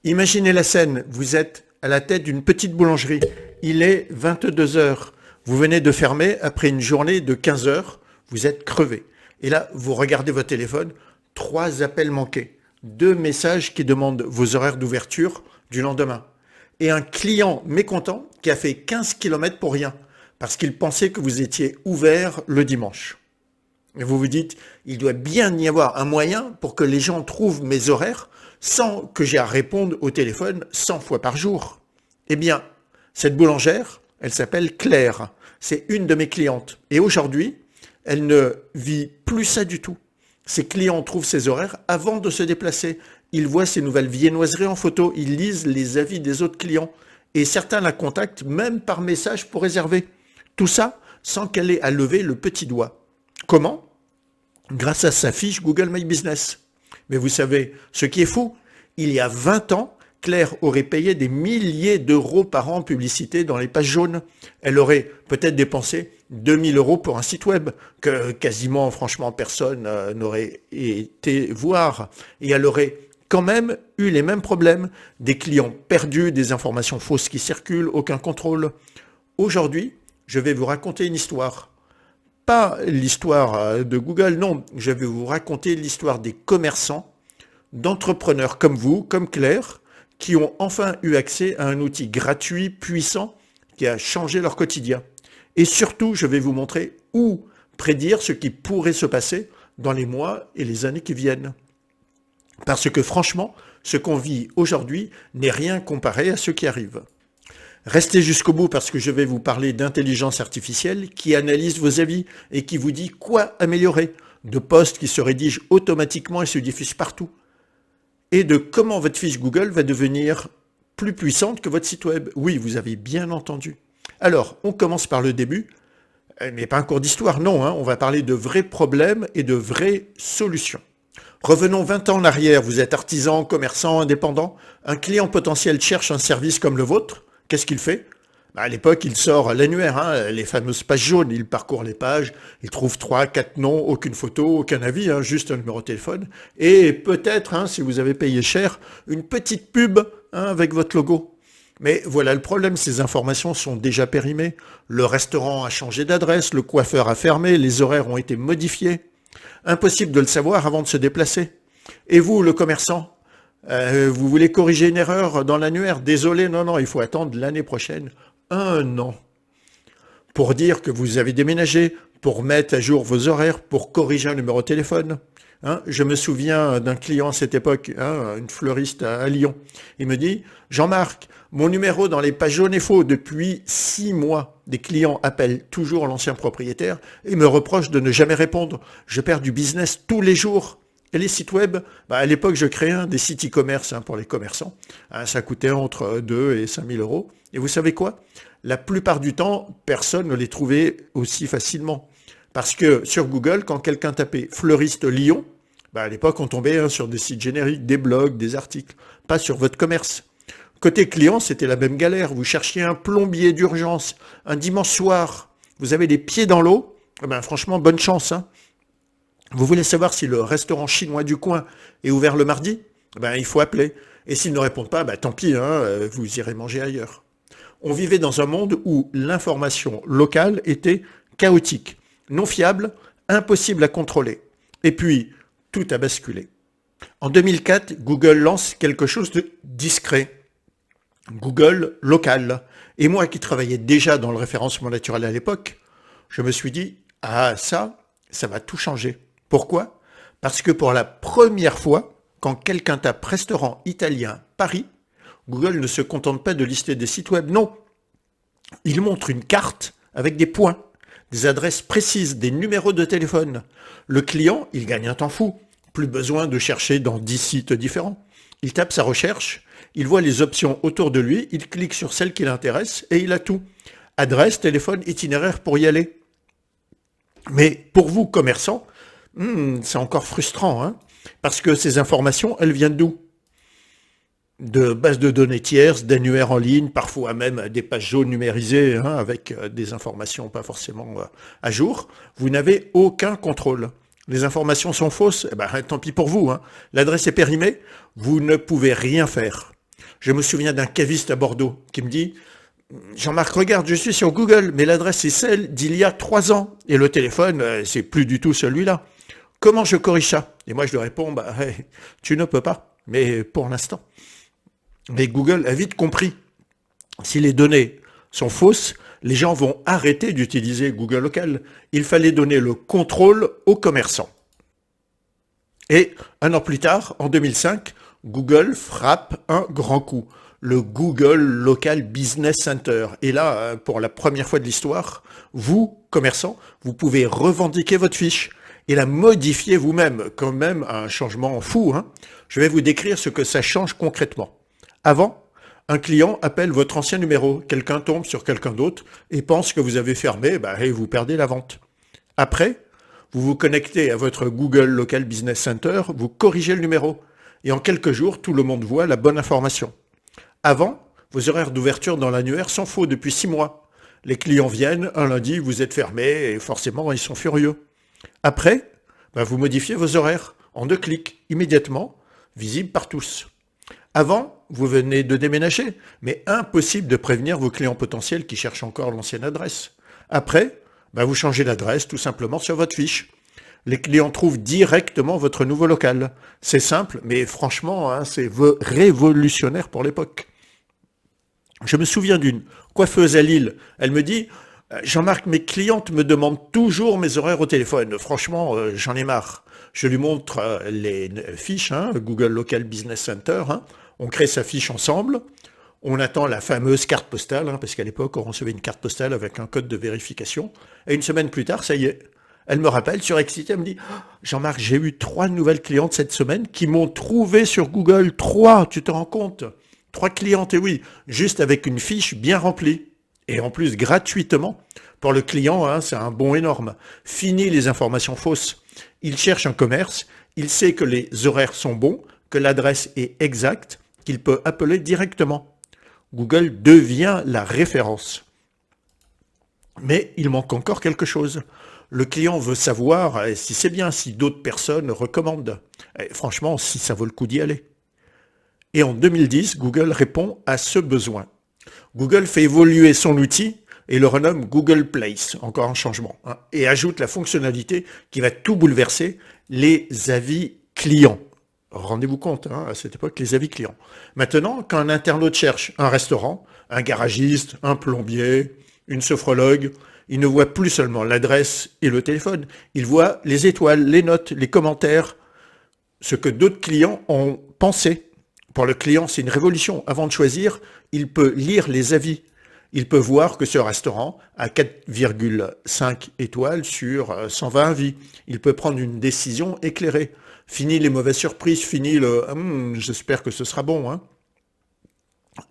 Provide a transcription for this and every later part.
Imaginez la scène, vous êtes à la tête d'une petite boulangerie, il est 22 heures, vous venez de fermer après une journée de 15 heures, vous êtes crevé. Et là, vous regardez votre téléphone, 3 appels manqués, 2 messages qui demandent vos horaires d'ouverture du lendemain, et un client mécontent qui a fait 15 kilomètres pour rien, parce qu'il pensait que vous étiez ouvert le dimanche. Et vous vous dites, il doit bien y avoir un moyen pour que les gens trouvent mes horaires sans que j'ai à répondre au téléphone 100 fois par jour. Eh bien, cette boulangère, elle s'appelle Claire. C'est une de mes clientes. Et aujourd'hui, elle ne vit plus ça du tout. Ses clients trouvent ses horaires avant de se déplacer. Ils voient ses nouvelles viennoiseries en photo. Ils lisent les avis des autres clients. Et certains la contactent même par message pour réserver. Tout ça sans qu'elle ait à lever le petit doigt. Comment? Grâce à sa fiche Google My Business. Mais vous savez, ce qui est fou, il y a 20 ans, Claire aurait payé des milliers d'euros par an en publicité dans les pages jaunes. Elle aurait peut-être dépensé 2000 euros pour un site web que quasiment, franchement, personne n'aurait été voir. Et elle aurait quand même eu les mêmes problèmes. Des clients perdus, des informations fausses qui circulent, aucun contrôle. Aujourd'hui, je vais vous raconter une histoire. Pas l'histoire de Google, non. Je vais vous raconter l'histoire des commerçants, d'entrepreneurs comme vous, comme Claire, qui ont enfin eu accès à un outil gratuit, puissant, qui a changé leur quotidien. Et surtout, je vais vous montrer où prédire ce qui pourrait se passer dans les mois et les années qui viennent. Parce que franchement, ce qu'on vit aujourd'hui n'est rien comparé à ce qui arrive. Restez jusqu'au bout parce que je vais vous parler d'intelligence artificielle qui analyse vos avis et qui vous dit quoi améliorer, de posts qui se rédigent automatiquement et se diffusent partout, et de comment votre fiche Google va devenir plus puissante que votre site web. Oui, vous avez bien entendu. Alors, on commence par le début, mais pas un cours d'histoire, non, on va parler de vrais problèmes et de vraies solutions. Revenons 20 ans en arrière, vous êtes artisan, commerçant, indépendant, un client potentiel cherche un service comme le vôtre. Qu'est-ce qu'il fait? À l'époque, il sort l'annuaire, les fameuses pages jaunes. Il parcourt les pages, il trouve 3, 4 noms, aucune photo, aucun avis, juste un numéro de téléphone. Et peut-être, si vous avez payé cher, une petite pub avec votre logo. Mais voilà le problème, ces informations sont déjà périmées. Le restaurant a changé d'adresse, le coiffeur a fermé, les horaires ont été modifiés. Impossible de le savoir avant de se déplacer. Et vous, le commerçant, vous voulez corriger une erreur dans l'annuaire? Désolé, non, il faut attendre l'année prochaine. 1 an. Pour dire que vous avez déménagé, pour mettre à jour vos horaires, pour corriger un numéro de téléphone. Je me souviens d'un client à cette époque, une fleuriste à Lyon. Il me dit, Jean-Marc, mon numéro dans les pages jaunes est faux. Depuis 6 mois, des clients appellent toujours l'ancien propriétaire et me reprochent de ne jamais répondre. Je perds du business tous les jours. Et les sites web, à l'époque, je créais des sites e-commerce pour les commerçants. Ça coûtait entre 2 et 5 000 euros. Et vous savez quoi? La plupart du temps, personne ne les trouvait aussi facilement. Parce que sur Google, quand quelqu'un tapait fleuriste Lyon, à l'époque, on tombait sur des sites génériques, des blogs, des articles, pas sur votre commerce. Côté client, c'était la même galère. Vous cherchiez un plombier d'urgence un dimanche soir. Vous avez les pieds dans l'eau. Franchement, bonne chance. Vous voulez savoir si le restaurant chinois du coin est ouvert le mardi? Il faut appeler. Et s'ils ne répondent pas, tant pis, vous irez manger ailleurs. On vivait dans un monde où l'information locale était chaotique, non fiable, impossible à contrôler. Et puis, tout a basculé. En 2004, Google lance quelque chose de discret. Google local. Et moi qui travaillais déjà dans le référencement naturel à l'époque, je me suis dit, ça va tout changer. Pourquoi? Parce que pour la première fois, quand quelqu'un tape restaurant italien Paris, Google ne se contente pas de lister des sites web, non. Il montre une carte avec des points, des adresses précises, des numéros de téléphone. Le client, il gagne un temps fou. Plus besoin de chercher dans 10 sites différents. Il tape sa recherche, il voit les options autour de lui, il clique sur celle qui l'intéresse et il a tout. Adresse, téléphone, itinéraire pour y aller. Mais pour vous, commerçants, c'est encore frustrant, parce que ces informations, elles viennent d'où? De bases de données tierces, d'annuaires en ligne, parfois même des pages jaunes numérisées avec des informations pas forcément à jour. Vous n'avez aucun contrôle. Les informations sont fausses, tant pis pour vous. L'adresse est périmée, vous ne pouvez rien faire. Je me souviens d'un caviste à Bordeaux qui me dit: Jean-Marc, regarde, je suis sur Google, mais l'adresse est celle d'il y a 3 ans. Et le téléphone, c'est plus du tout celui-là. Comment je corrige ça? Et moi, je lui réponds: bah, tu ne peux pas, mais pour l'instant. Mais Google a vite compris. Si les données sont fausses, les gens vont arrêter d'utiliser Google Local. Il fallait donner le contrôle aux commerçants. Et un an plus tard, en 2005, Google frappe un grand coup. Le Google Local Business Center. Et là, pour la première fois de l'histoire, vous, commerçants, vous pouvez revendiquer votre fiche et la modifier vous-même, quand même un changement fou, hein. Je vais vous décrire ce que ça change concrètement. Avant, un client appelle votre ancien numéro, quelqu'un tombe sur quelqu'un d'autre et pense que vous avez fermé, et vous perdez la vente. Après, vous vous connectez à votre Google Local Business Center, vous corrigez le numéro et en quelques jours, tout le monde voit la bonne information. Avant, vos horaires d'ouverture dans l'annuaire sont faux depuis 6 mois. Les clients viennent, un lundi, vous êtes fermé et forcément, ils sont furieux. Après, vous modifiez vos horaires en 2 clics, immédiatement, visibles par tous. Avant, vous venez de déménager, mais impossible de prévenir vos clients potentiels qui cherchent encore l'ancienne adresse. Après, vous changez l'adresse tout simplement sur votre fiche. Les clients trouvent directement votre nouveau local. C'est simple, mais franchement, c'est révolutionnaire pour l'époque. Je me souviens d'une coiffeuse à Lille. Elle me dit: Jean-Marc, mes clientes me demandent toujours mes horaires au téléphone. Franchement, j'en ai marre. Je lui montre les fiches, Google Local Business Center. On crée sa fiche ensemble. On attend la fameuse carte postale, parce qu'à l'époque, on recevait une carte postale avec un code de vérification. Et une semaine plus tard, ça y est. Elle me rappelle, surexcitée, elle me dit: Jean-Marc, j'ai eu 3 nouvelles clientes cette semaine qui m'ont trouvé sur Google. 3, tu te rends compte? 3 clientes, et oui, juste avec une fiche bien remplie. Et en plus, gratuitement. Pour le client, c'est un bond énorme. Fini les informations fausses. Il cherche un commerce, il sait que les horaires sont bons, que l'adresse est exacte, qu'il peut appeler directement. Google devient la référence. Mais il manque encore quelque chose. Le client veut savoir si c'est bien, si d'autres personnes recommandent. Et franchement, si ça vaut le coup d'y aller. Et en 2010, Google répond à ce besoin. Google fait évoluer son outil et le renomme Google Place, encore un changement, et ajoute la fonctionnalité qui va tout bouleverser, les avis clients. Rendez-vous compte, à cette époque, les avis clients. Maintenant, quand un internaute cherche un restaurant, un garagiste, un plombier, une sophrologue, il ne voit plus seulement l'adresse et le téléphone, il voit les étoiles, les notes, les commentaires, ce que d'autres clients ont pensé. Pour le client, c'est une révolution. Avant de choisir, il peut lire les avis. Il peut voir que ce restaurant a 4,5 étoiles sur 120 avis. Il peut prendre une décision éclairée. Fini les mauvaises surprises, fini le j'espère que ce sera bon.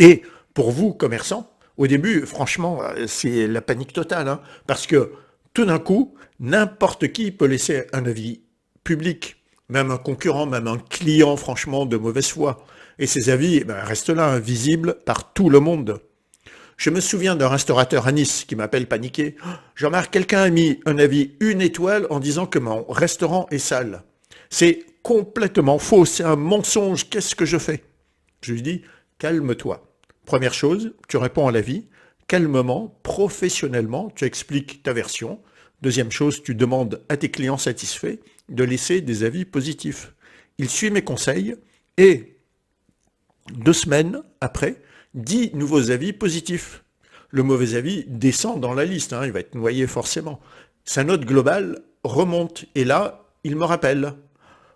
Et pour vous, commerçants, au début, franchement, c'est la panique totale. Parce que tout d'un coup, n'importe qui peut laisser un avis public. Même un concurrent, même un client, franchement, de mauvaise foi. Et ces avis restent là, visibles par tout le monde. Je me souviens d'un restaurateur à Nice qui m'appelle paniqué. Jean-Marc, quelqu'un a mis un avis 1 étoile en disant que mon restaurant est sale. C'est complètement faux, c'est un mensonge, qu'est-ce que je fais? Je lui dis: calme-toi. Première chose, tu réponds à l'avis. Calmement, professionnellement, tu expliques ta version. Deuxième chose, tu demandes à tes clients satisfaits de laisser des avis positifs. Il suit mes conseils et 2 semaines après, 10 nouveaux avis positifs. Le mauvais avis descend dans la liste, il va être noyé forcément. Sa note globale remonte et là, il me rappelle.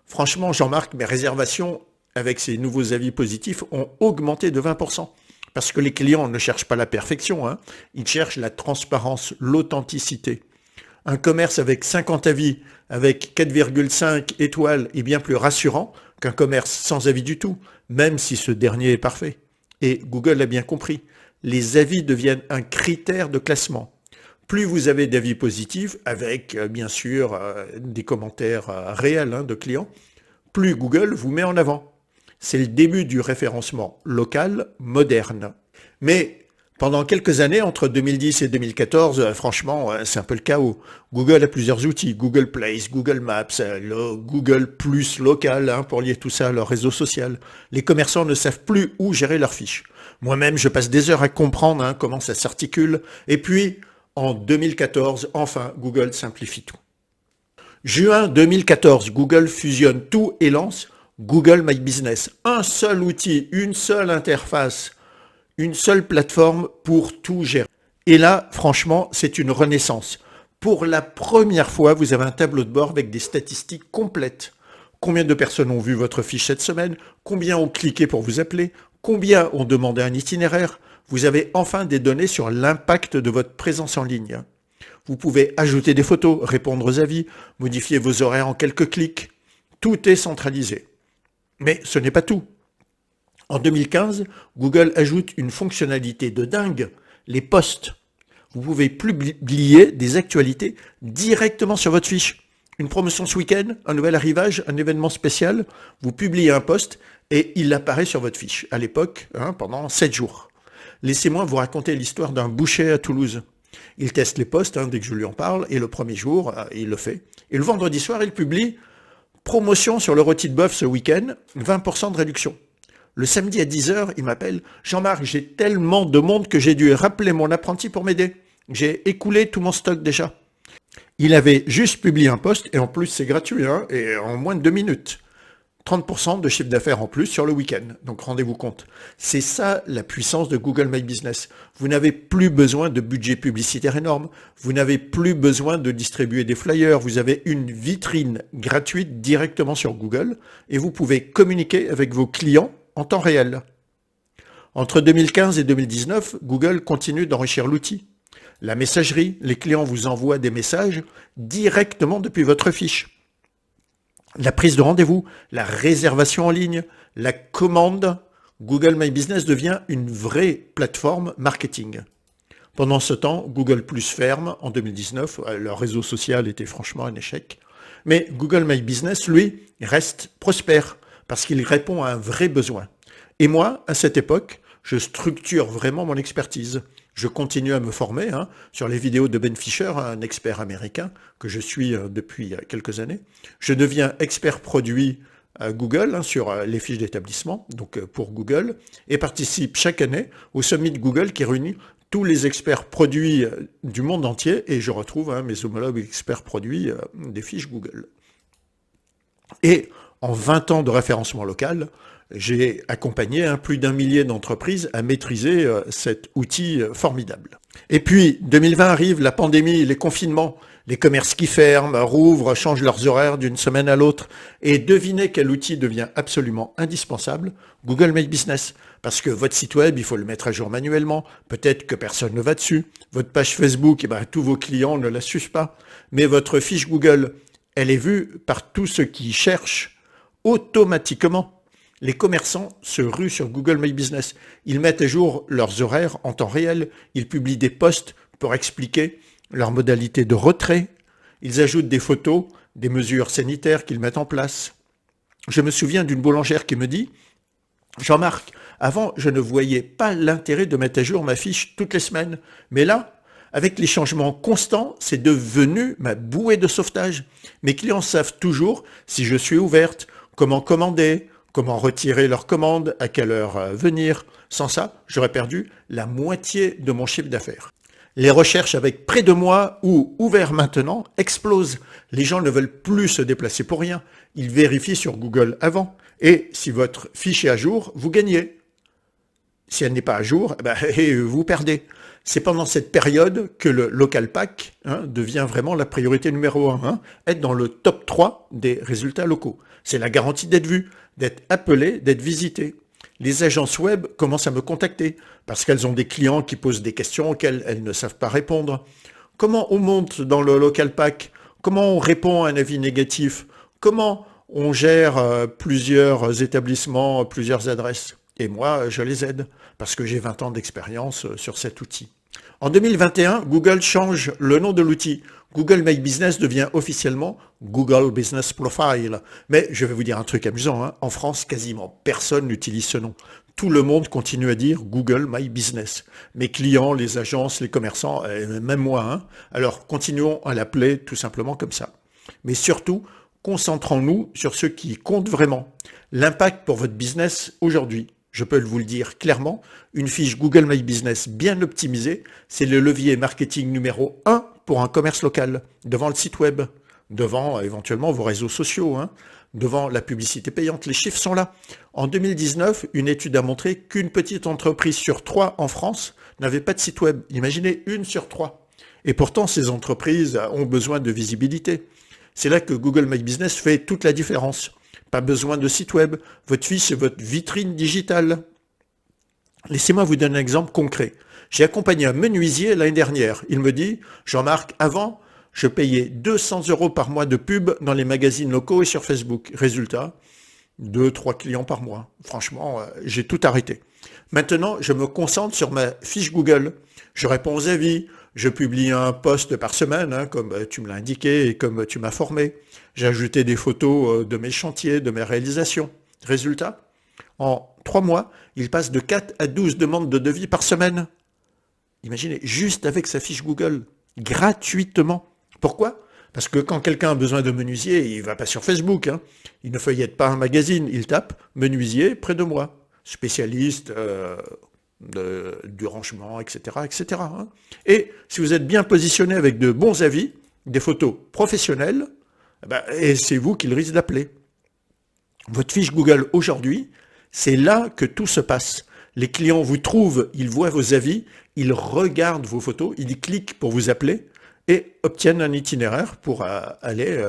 Franchement, Jean-Marc, mes réservations avec ces nouveaux avis positifs ont augmenté de 20%. Parce que les clients ne cherchent pas la perfection, ils cherchent la transparence, l'authenticité. Un commerce avec 50 avis, avec 4,5 étoiles est bien plus rassurant qu'un commerce sans avis du tout, même si ce dernier est parfait. Et Google l'a bien compris, les avis deviennent un critère de classement. Plus vous avez d'avis positifs, avec bien sûr des commentaires réels de clients, plus Google vous met en avant. C'est le début du référencement local moderne. Mais Pendant quelques années, entre 2010 et 2014, franchement, c'est un peu le chaos. Google a plusieurs outils, Google Place, Google Maps, le Google Plus local, pour lier tout ça à leur réseau social. Les commerçants ne savent plus où gérer leurs fiches. Moi-même, je passe des heures à comprendre comment ça s'articule. Et puis, en 2014, enfin, Google simplifie tout. Juin 2014, Google fusionne tout et lance Google My Business. Un seul outil, une seule interface, une seule plateforme pour tout gérer. Et là, franchement, c'est une renaissance. Pour la première fois, vous avez un tableau de bord avec des statistiques complètes. Combien de personnes ont vu votre fiche cette semaine? Combien ont cliqué pour vous appeler? Combien ont demandé un itinéraire? Vous avez enfin des données sur l'impact de votre présence en ligne. Vous pouvez ajouter des photos, répondre aux avis, modifier vos horaires en quelques clics. Tout est centralisé. Mais ce n'est pas tout. En 2015, Google ajoute une fonctionnalité de dingue, les posts. Vous pouvez publier des actualités directement sur votre fiche. Une promotion ce week-end, un nouvel arrivage, un événement spécial, vous publiez un post et il apparaît sur votre fiche, à l'époque, pendant 7 jours. Laissez-moi vous raconter l'histoire d'un boucher à Toulouse. Il teste les posts dès que je lui en parle, et le premier jour, il le fait. Et le vendredi soir, il publie « Promotion sur le rôti de bœuf ce week-end, 20% de réduction ». Le samedi à 10h, il m'appelle « Jean-Marc, j'ai tellement de monde que j'ai dû rappeler mon apprenti pour m'aider. J'ai écoulé tout mon stock déjà. » Il avait juste publié un post, et en plus c'est gratuit, et en moins de 2 minutes. 30% de chiffre d'affaires en plus sur le week-end. Donc rendez-vous compte. C'est ça la puissance de Google My Business. Vous n'avez plus besoin de budget publicitaire énorme. Vous n'avez plus besoin de distribuer des flyers. Vous avez une vitrine gratuite directement sur Google et vous pouvez communiquer avec vos clients en temps réel. Entre 2015 et 2019, Google continue d'enrichir l'outil. La messagerie, les clients vous envoient des messages directement depuis votre fiche. La prise de rendez-vous, la réservation en ligne, la commande, Google My Business devient une vraie plateforme marketing. Pendant ce temps, Google Plus ferme en 2019, leur réseau social était franchement un échec. Mais Google My Business, lui, reste prospère parce qu'il répond à un vrai besoin. Et moi, à cette époque, je structure vraiment mon expertise. Je continue à me former sur les vidéos de Ben Fisher, un expert américain que je suis depuis quelques années. Je deviens expert produit à Google sur les fiches d'établissement, donc pour Google, et participe chaque année au Summit Google qui réunit tous les experts produits du monde entier, et je retrouve mes homologues experts produits des fiches Google. Et en 20 ans de référencement local, j'ai accompagné plus d'1 millier d'entreprises à maîtriser cet outil formidable. Et puis, 2020 arrive, la pandémie, les confinements, les commerces qui ferment, rouvrent, changent leurs horaires d'une semaine à l'autre. Et devinez quel outil devient absolument indispensable? Google My Business. Parce que votre site web, il faut le mettre à jour manuellement. Peut-être que personne ne va dessus. Votre page Facebook, tous vos clients ne la suivent pas. Mais votre fiche Google, elle est vue par tous ceux qui cherchent automatiquement. Les commerçants se ruent sur Google My Business. Ils mettent à jour leurs horaires en temps réel. Ils publient des posts pour expliquer leurs modalités de retrait. Ils ajoutent des photos, des mesures sanitaires qu'ils mettent en place. Je me souviens d'une boulangère qui me dit « Jean-Marc, avant, je ne voyais pas l'intérêt de mettre à jour ma fiche toutes les semaines. Mais là, avec les changements constants, c'est devenu ma bouée de sauvetage. Mes clients savent toujours si je suis ouverte, comment commander, comment retirer leur commande, à quelle heure venir. Sans ça, j'aurais perdu la moitié de mon chiffre d'affaires. Les recherches avec près de moi ou ouvert maintenant explosent. Les gens ne veulent plus se déplacer pour rien. Ils vérifient sur Google avant. Et si votre fiche est à jour, vous gagnez. Si elle n'est pas à jour, vous perdez. C'est pendant cette période que le local pack devient vraiment la priorité numéro 1. Être dans le top 3 des résultats locaux. C'est la garantie d'être vu, d'être appelé, d'être visité. Les agences web commencent à me contacter parce qu'elles ont des clients qui posent des questions auxquelles elles ne savent pas répondre. Comment on monte dans le local pack? Comment on répond à un avis négatif? Comment on gère plusieurs établissements, plusieurs adresses? Et moi, je les aide parce que j'ai 20 ans d'expérience sur cet outil. En 2021, Google change le nom de l'outil. Google My Business devient officiellement Google Business Profile. Mais je vais vous dire un truc amusant. En France, quasiment personne n'utilise ce nom. Tout le monde continue à dire Google My Business. Mes clients, les agences, les commerçants, et même moi. Hein. Alors continuons à l'appeler tout simplement comme ça. Mais surtout, concentrons-nous sur ce qui compte vraiment. L'impact pour votre business aujourd'hui. Je peux vous le dire clairement, une fiche Google My Business bien optimisée, c'est le levier marketing numéro 1 pour un commerce local, devant le site web, devant éventuellement vos réseaux sociaux, hein, devant la publicité payante. Les chiffres sont là. En 2019, une étude a montré qu'une petite entreprise sur 3 en France n'avait pas de site web. Imaginez, 1 sur 3. Et pourtant, ces entreprises ont besoin de visibilité. C'est là que Google My Business fait toute la différence. Pas besoin de site web. Votre fiche, c'est votre vitrine digitale. Laissez-moi vous donner un exemple concret. J'ai accompagné un menuisier l'année dernière. Il me dit, Jean-Marc, avant, je payais 200 € par mois de pub dans les magazines locaux et sur Facebook. Résultat, 2-3 clients par mois. Franchement, j'ai tout arrêté. Maintenant, je me concentre sur ma fiche Google. Je réponds aux avis. Je publie un post par semaine, hein, comme tu me l'as indiqué et comme tu m'as formé. J'ai ajouté des photos de mes chantiers, de mes réalisations. Résultat, en 3 mois, il passe de 4 à 12 demandes de devis par semaine. Imaginez, juste avec sa fiche Google, gratuitement. Pourquoi ? Parce que quand quelqu'un a besoin de menuisier, il ne va pas sur Facebook. Hein. Il ne feuillette pas un magazine, il tape « menuisier près de moi ». Spécialiste du rangement, etc. etc. Hein. Et si vous êtes bien positionné avec de bons avis, des photos professionnelles, et c'est vous qu'il risque d'appeler. Votre fiche Google aujourd'hui, c'est là que tout se passe. Les clients vous trouvent, ils voient vos avis, ils regardent vos photos, ils cliquent pour vous appeler et obtiennent un itinéraire pour aller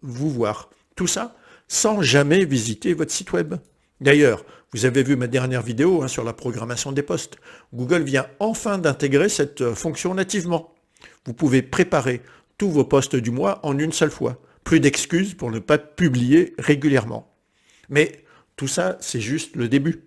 vous voir. Tout ça sans jamais visiter votre site web. D'ailleurs, vous avez vu ma dernière vidéo hein, sur la programmation des posts. Google vient enfin d'intégrer cette fonction nativement. Vous pouvez préparer tous vos posts du mois en une seule fois. Plus d'excuses pour ne pas publier régulièrement. Mais tout ça, c'est juste le début.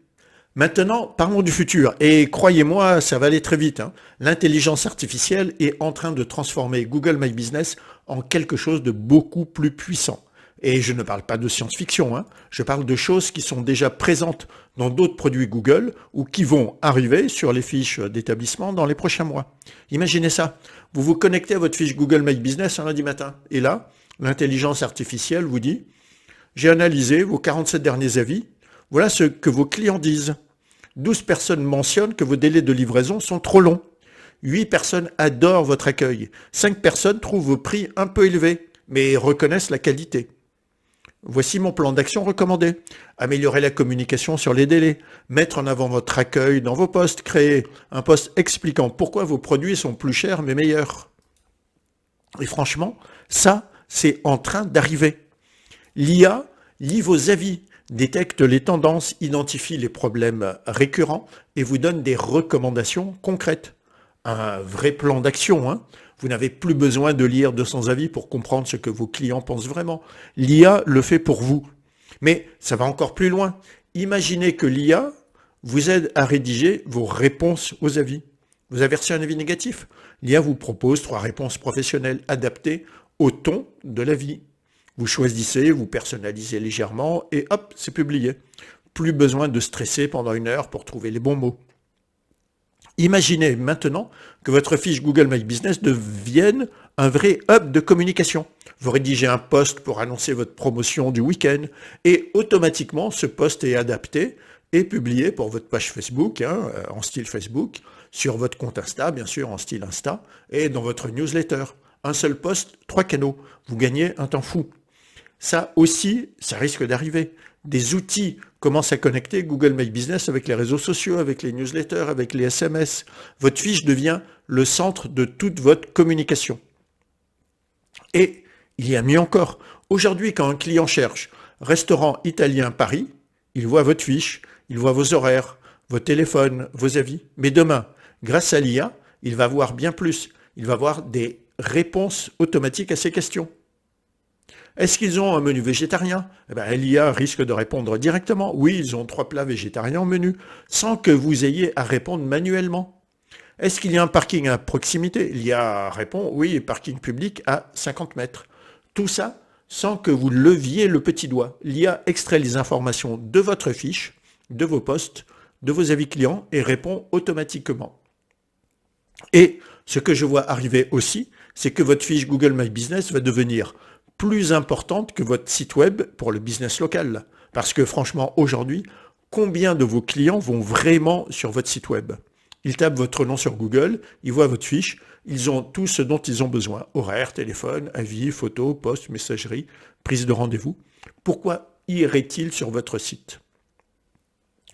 Maintenant, parlons du futur. Et croyez-moi, ça va aller très vite. Hein. L'intelligence artificielle est en train de transformer Google My Business en quelque chose de beaucoup plus puissant. Et je ne parle pas de science-fiction, hein. Je parle de choses qui sont déjà présentes dans d'autres produits Google ou qui vont arriver sur les fiches d'établissement dans les prochains mois. Imaginez ça, vous vous connectez à votre fiche Google My Business un lundi matin et là, l'intelligence artificielle vous dit « J'ai analysé vos 47 derniers avis, voilà ce que vos clients disent. 12 personnes mentionnent que vos délais de livraison sont trop longs. 8 personnes adorent votre accueil. 5 personnes trouvent vos prix un peu élevés, mais reconnaissent la qualité. Voici mon plan d'action recommandé. Améliorer la communication sur les délais, mettre en avant votre accueil dans vos posts, créer un post expliquant pourquoi vos produits sont plus chers mais meilleurs. » Et franchement, ça, c'est en train d'arriver. L'IA lit vos avis, détecte les tendances, identifie les problèmes récurrents et vous donne des recommandations concrètes. Un vrai plan d'action, hein. Vous n'avez plus besoin de lire 200 avis pour comprendre ce que vos clients pensent vraiment. L'IA le fait pour vous. Mais ça va encore plus loin. Imaginez que l'IA vous aide à rédiger vos réponses aux avis. Vous avez reçu un avis négatif. L'IA vous propose 3 réponses professionnelles adaptées au ton de l'avis. Vous choisissez, vous personnalisez légèrement et hop, c'est publié. Plus besoin de stresser pendant 1 heure pour trouver les bons mots. Imaginez maintenant que votre fiche Google My Business devienne un vrai hub de communication. Vous rédigez un post pour annoncer votre promotion du week-end et automatiquement ce post est adapté et publié pour votre page Facebook, hein, en style Facebook, sur votre compte Insta, bien sûr, en style Insta, et dans votre newsletter. Un seul post, 3 canaux. Vous gagnez un temps fou. Ça aussi, ça risque d'arriver. Des outils commencent à connecter Google My Business avec les réseaux sociaux, avec les newsletters, avec les SMS. Votre fiche devient le centre de toute votre communication. Et il y a mieux encore. Aujourd'hui, quand un client cherche restaurant italien Paris, il voit votre fiche, il voit vos horaires, vos téléphones, vos avis. Mais demain, grâce à l'IA, il va voir bien plus. Il va voir des réponses automatiques à ces questions. Est-ce qu'ils ont un menu végétarien ? L'IA risque de répondre directement. Oui, ils ont 3 plats végétariens au menu, sans que vous ayez à répondre manuellement. Est-ce qu'il y a un parking à proximité ? L'IA répond, oui, parking public à 50 mètres. Tout ça sans que vous leviez le petit doigt. L'IA extrait les informations de votre fiche, de vos posts, de vos avis clients et répond automatiquement. Et ce que je vois arriver aussi, c'est que votre fiche Google My Business va devenir plus importante que votre site web pour le business local. Parce que franchement, aujourd'hui, combien de vos clients vont vraiment sur votre site web? Ils tapent votre nom sur Google, ils voient votre fiche, ils ont tout ce dont ils ont besoin. Horaire, téléphone, avis, photos, post, messagerie, prise de rendez-vous. Pourquoi iraient-ils sur votre site?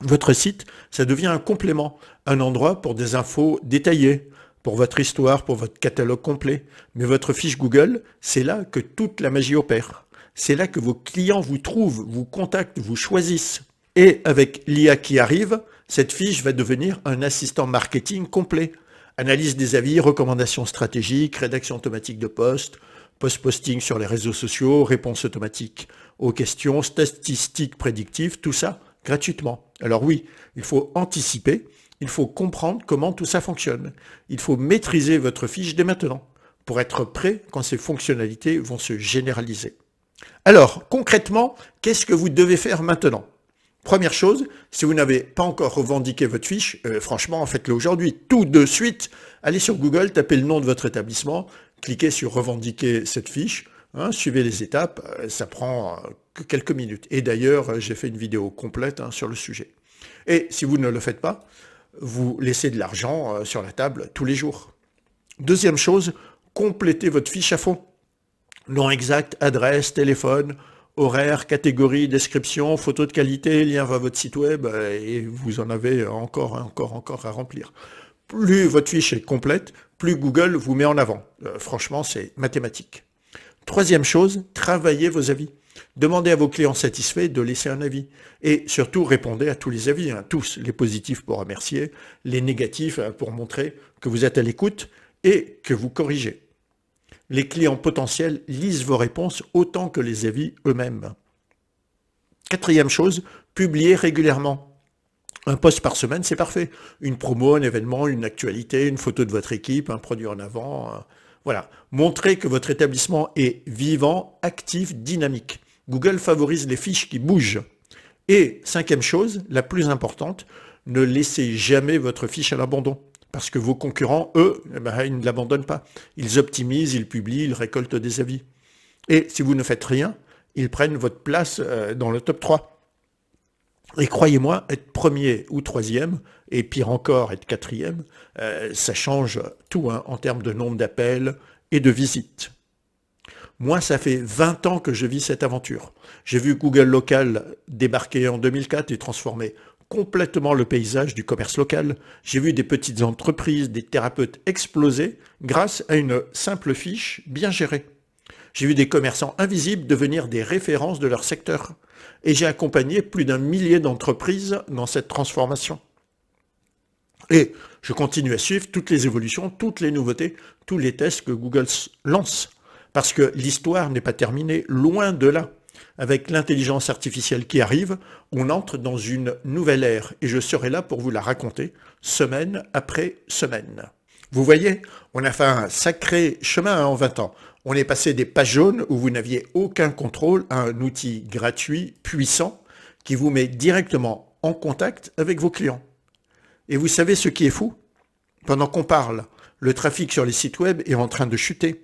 Votre site, ça devient un complément, un endroit pour des infos détaillées, pour votre histoire, pour votre catalogue complet. Mais votre fiche Google, c'est là que toute la magie opère. C'est là que vos clients vous trouvent, vous contactent, vous choisissent. Et avec l'IA qui arrive, cette fiche va devenir un assistant marketing complet. Analyse des avis, recommandations stratégiques, rédaction automatique de posts, post-posting sur les réseaux sociaux, réponse automatique aux questions, statistiques prédictives, tout ça gratuitement. Alors oui, il faut anticiper, il faut comprendre comment tout ça fonctionne. Il faut maîtriser votre fiche dès maintenant pour être prêt quand ces fonctionnalités vont se généraliser. Alors, concrètement, qu'est-ce que vous devez faire maintenant? Première chose, si vous n'avez pas encore revendiqué votre fiche, franchement, faites-le aujourd'hui, tout de suite. Allez sur Google, tapez le nom de votre établissement, cliquez sur revendiquer cette fiche, suivez les étapes, ça prend que quelques minutes. Et d'ailleurs, j'ai fait une vidéo complète sur le sujet. Et si vous ne le faites pas, vous laissez de l'argent sur la table tous les jours. Deuxième chose, complétez votre fiche à fond. Nom exact, adresse, téléphone, horaire, catégorie, description, photo de qualité, lien vers votre site web, et vous en avez encore à remplir. Plus votre fiche est complète, plus Google vous met en avant. Franchement, c'est mathématique. Troisième chose, travaillez vos avis. Demandez à vos clients satisfaits de laisser un avis. Et surtout, répondez à tous les avis, tous, les positifs pour remercier, les négatifs pour montrer que vous êtes à l'écoute et que vous corrigez. Les clients potentiels lisent vos réponses autant que les avis eux-mêmes. Quatrième chose, publiez régulièrement. Un post par semaine, c'est parfait. Une promo, un événement, une actualité, une photo de votre équipe, un produit en avant. Voilà. Montrez que votre établissement est vivant, actif, dynamique. Google favorise les fiches qui bougent. Et cinquième chose, la plus importante, ne laissez jamais votre fiche à l'abandon. Parce que vos concurrents, eux, ils ne l'abandonnent pas. Ils optimisent, ils publient, ils récoltent des avis. Et si vous ne faites rien, ils prennent votre place dans le top 3. Et croyez-moi, être premier ou troisième, et pire encore, être quatrième, ça change tout en termes de nombre d'appels et de visites. Moi, ça fait 20 ans que je vis cette aventure. J'ai vu Google Local débarquer en 2004 et transformer complètement le paysage du commerce local. J'ai vu des petites entreprises, des thérapeutes exploser grâce à une simple fiche bien gérée. J'ai vu des commerçants invisibles devenir des références de leur secteur. Et j'ai accompagné plus d'1 millier d'entreprises dans cette transformation. Et je continue à suivre toutes les évolutions, toutes les nouveautés, tous les tests que Google lance. Parce que l'histoire n'est pas terminée, loin de là. Avec l'intelligence artificielle qui arrive, on entre dans une nouvelle ère et je serai là pour vous la raconter semaine après semaine. Vous voyez, on a fait un sacré chemin en 20 ans. On est passé des pages jaunes où vous n'aviez aucun contrôle à un outil gratuit, puissant, qui vous met directement en contact avec vos clients. Et vous savez ce qui est fou? Pendant qu'on parle, le trafic sur les sites web est en train de chuter.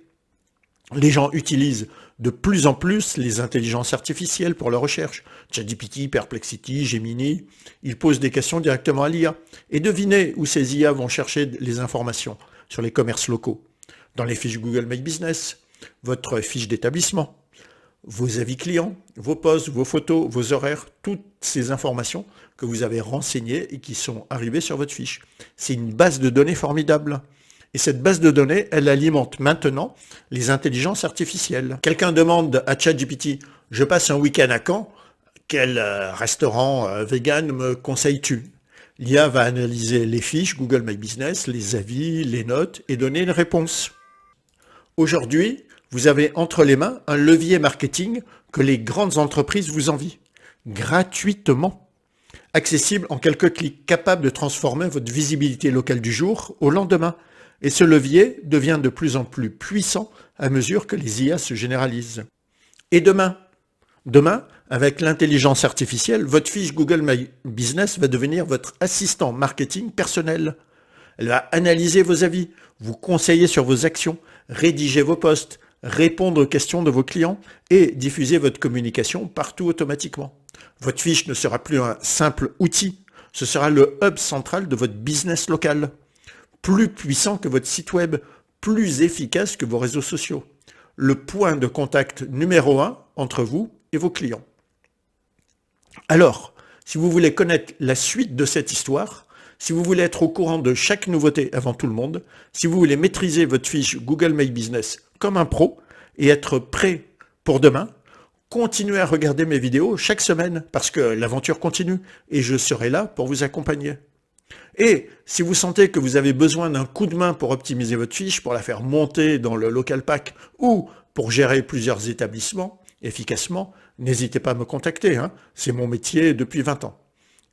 Les gens utilisent de plus en plus les intelligences artificielles pour leur recherche. ChatGPT, Perplexity, Gemini, ils posent des questions directement à l'IA. Et devinez où ces IA vont chercher les informations sur les commerces locaux. Dans les fiches Google My Business, votre fiche d'établissement, vos avis clients, vos posts, vos photos, vos horaires, toutes ces informations que vous avez renseignées et qui sont arrivées sur votre fiche. C'est une base de données formidable. Et cette base de données, elle alimente maintenant les intelligences artificielles. Quelqu'un demande à ChatGPT, je passe un week-end à Caen, quel restaurant vegan me conseilles-tu? L'IA va analyser les fiches Google My Business, les avis, les notes et donner une réponse. Aujourd'hui, vous avez entre les mains un levier marketing que les grandes entreprises vous envient, gratuitement, accessible en quelques clics, capable de transformer votre visibilité locale du jour au lendemain. Et ce levier devient de plus en plus puissant à mesure que les IA se généralisent. Et demain, Demain, avec l'intelligence artificielle, votre fiche Google My Business va devenir votre assistant marketing personnel. Elle va analyser vos avis, vous conseiller sur vos actions, rédiger vos posts, répondre aux questions de vos clients et diffuser votre communication partout automatiquement. Votre fiche ne sera plus un simple outil, ce sera le hub central de votre business local. Plus puissant que votre site web, plus efficace que vos réseaux sociaux. Le point de contact numéro 1 entre vous et vos clients. Alors, si vous voulez connaître la suite de cette histoire, si vous voulez être au courant de chaque nouveauté avant tout le monde, si vous voulez maîtriser votre fiche Google My Business comme un pro et être prêt pour demain, continuez à regarder mes vidéos chaque semaine parce que l'aventure continue et je serai là pour vous accompagner. Et si vous sentez que vous avez besoin d'un coup de main pour optimiser votre fiche, pour la faire monter dans le local pack ou pour gérer plusieurs établissements efficacement, n'hésitez pas à me contacter. C'est mon métier depuis 20 ans.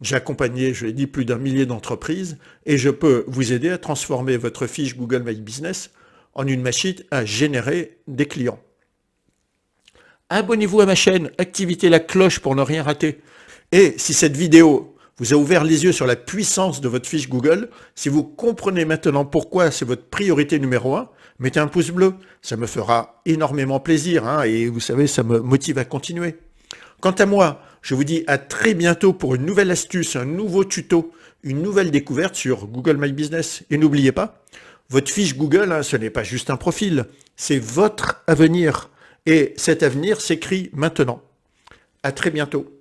J'ai accompagné, je l'ai dit, plus d'1 millier d'entreprises et je peux vous aider à transformer votre fiche Google My Business en une machine à générer des clients. Abonnez-vous à ma chaîne, activez la cloche pour ne rien rater. Et si cette vidéo vous a ouvert les yeux sur la puissance de votre fiche Google, si vous comprenez maintenant pourquoi c'est votre priorité numéro 1, mettez un pouce bleu, ça me fera énormément plaisir et vous savez, ça me motive à continuer. Quant à moi, je vous dis à très bientôt pour une nouvelle astuce, un nouveau tuto, une nouvelle découverte sur Google My Business. Et n'oubliez pas, votre fiche Google, ce n'est pas juste un profil, c'est votre avenir. Et cet avenir s'écrit maintenant. À très bientôt.